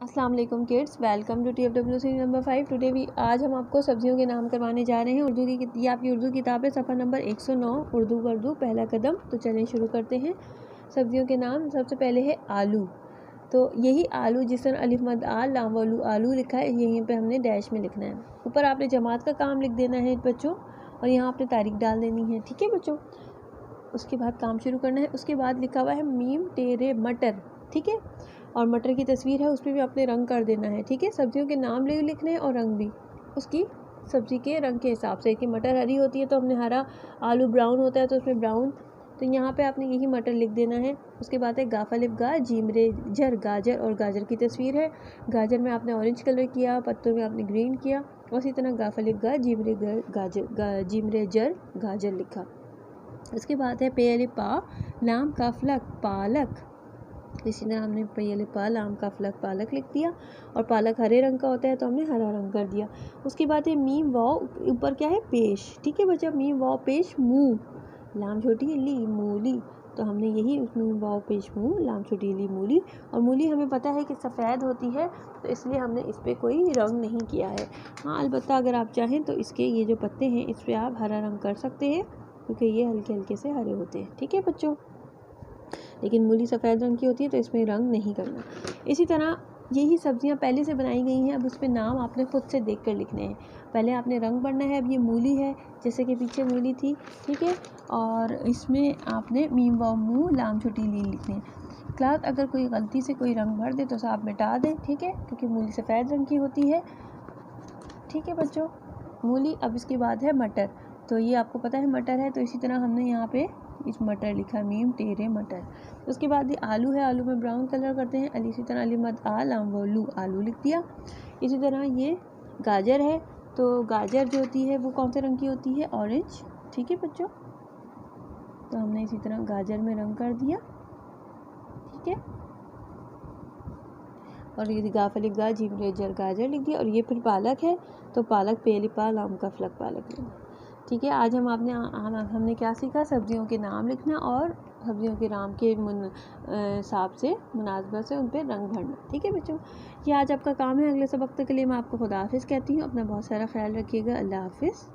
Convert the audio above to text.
अस्सलाम वालेकुम kids, welcome to TFWC number 5। Today भी आज हम आपको सब्जियों के नाम करवाने जा रहे हैं। ये आपकी उर्दू किताब है, सफ़ा नंबर 109, उर्दू पहला कदम। तो चलिए शुरू करते हैं। सब्जियों के नाम, सबसे पहले है आलू। तो यही आलू जिस तरह अलिफ मद आल लाम वालू आलू लिखा है, यहीं पे हमने डैश में लिखना है। ऊपर आपने जमात का काम लिख देना है बच्चों, और यहाँ आपने तारीख डाल देनी है। ठीक है बच्चों, उसके बाद काम शुरू करना है। उसके बाद लिखा हुआ है मीम तेरे मटर, ठीक है, और मटर की तस्वीर है, उस पर भी आपने रंग कर देना है। ठीक है, सब्जियों के नाम भी लिखने हैं और रंग भी उसकी सब्ज़ी के रंग के हिसाब से। कि मटर हरी होती है तो हमने हरा, आलू ब्राउन होता है तो उसमें ब्राउन, तो यहाँ पे आपने यही मटर लिख देना है। उसके बाद है गाफ अलिफ गा जीम रे जर गाजर, और गाजर की तस्वीर है। गाजर में आपने ऑरेंज कलर किया, पत्तों में आपने ग्रीन किया, और इसी तरह गाफ अलिफ गा जीम रे जीम रे जर गाजर लिखा। उसके बाद है पे अलिफ पा लाम का फलक पालक, इसी तरह हमने पे अलिफ पा लाम का फलक पालक लिख दिया, और पालक हरे रंग का होता है तो हमने हरा रंग कर दिया। उसके बाद है मीम वाव, ऊपर क्या है पेश, ठीक है बच्चा, मीम वाव पेश मुँह, लाम छोटी ली मूली, तो हमने यही मीम वाव पेश मुँह लाम छोटी ली मूली। और मूली हमें पता है कि सफ़ेद होती है, तो इसलिए हमने इस पर कोई रंग नहीं किया है। हाँ, अलबत्ता अगर आप चाहें तो इसके ये जो पत्ते हैं इस पर आप हरा रंग कर सकते हैं, क्योंकि ये हल्के हल्के से हरे होते हैं। ठीक है बच्चों, लेकिन मूली सफ़ेद रंग की होती है तो इसमें रंग नहीं करना। इसी तरह यही सब्जियां पहले से बनाई गई हैं, अब उस पर नाम आपने खुद से देख कर लिखने हैं। पहले आपने रंग भरना है। अब ये मूली है, जैसे कि पीछे मूली थी, ठीक है, और इसमें आपने मीम वाव मुँह लाम छोटी ली लिखनी है। क्लास अगर कोई गलती से कोई रंग भर दे तो आप मिटा दें, ठीक है, क्योंकि मूली सफ़ेद रंग की होती है। ठीक है बच्चों, मूली। अब इसके बाद है मटर, तो ये आपको पता है मटर है, तो इसी तरह हमने यहाँ पे इस मटर लिखा, मीम तेरे मटर। उसके बाद ये आलू है, आलू में ब्राउन कलर करते हैं, इसी तरह अली मद आल आम वोलू आलू लिख दिया। इसी तरह ये गाजर है, तो गाजर जो होती है वो कौन से रंग की होती है, ऑरेंज। ठीक है बच्चों, तो हमने इसी तरह गाजर में रंग कर दिया। ठीक है, और ये गाफ अलिफ गा जीम रे जर गाजर लिख दिया। और ये फिर पालक है, तो पालक पे अलिफ पा लाम का फलक पालक लिखना। ठीक है, आज हमने क्या सीखा, सब्जियों के नाम लिखना और सब्जियों के नाम के हिसाब से मुनासबत से उन पर रंग भरना। ठीक है बच्चों, ये आज आपका काम है। अगले सबक तक के लिए मैं आपको खुदा हाफिज़ कहती हूँ। अपना बहुत सारा ख्याल रखिएगा। अल्लाह हाफिज़।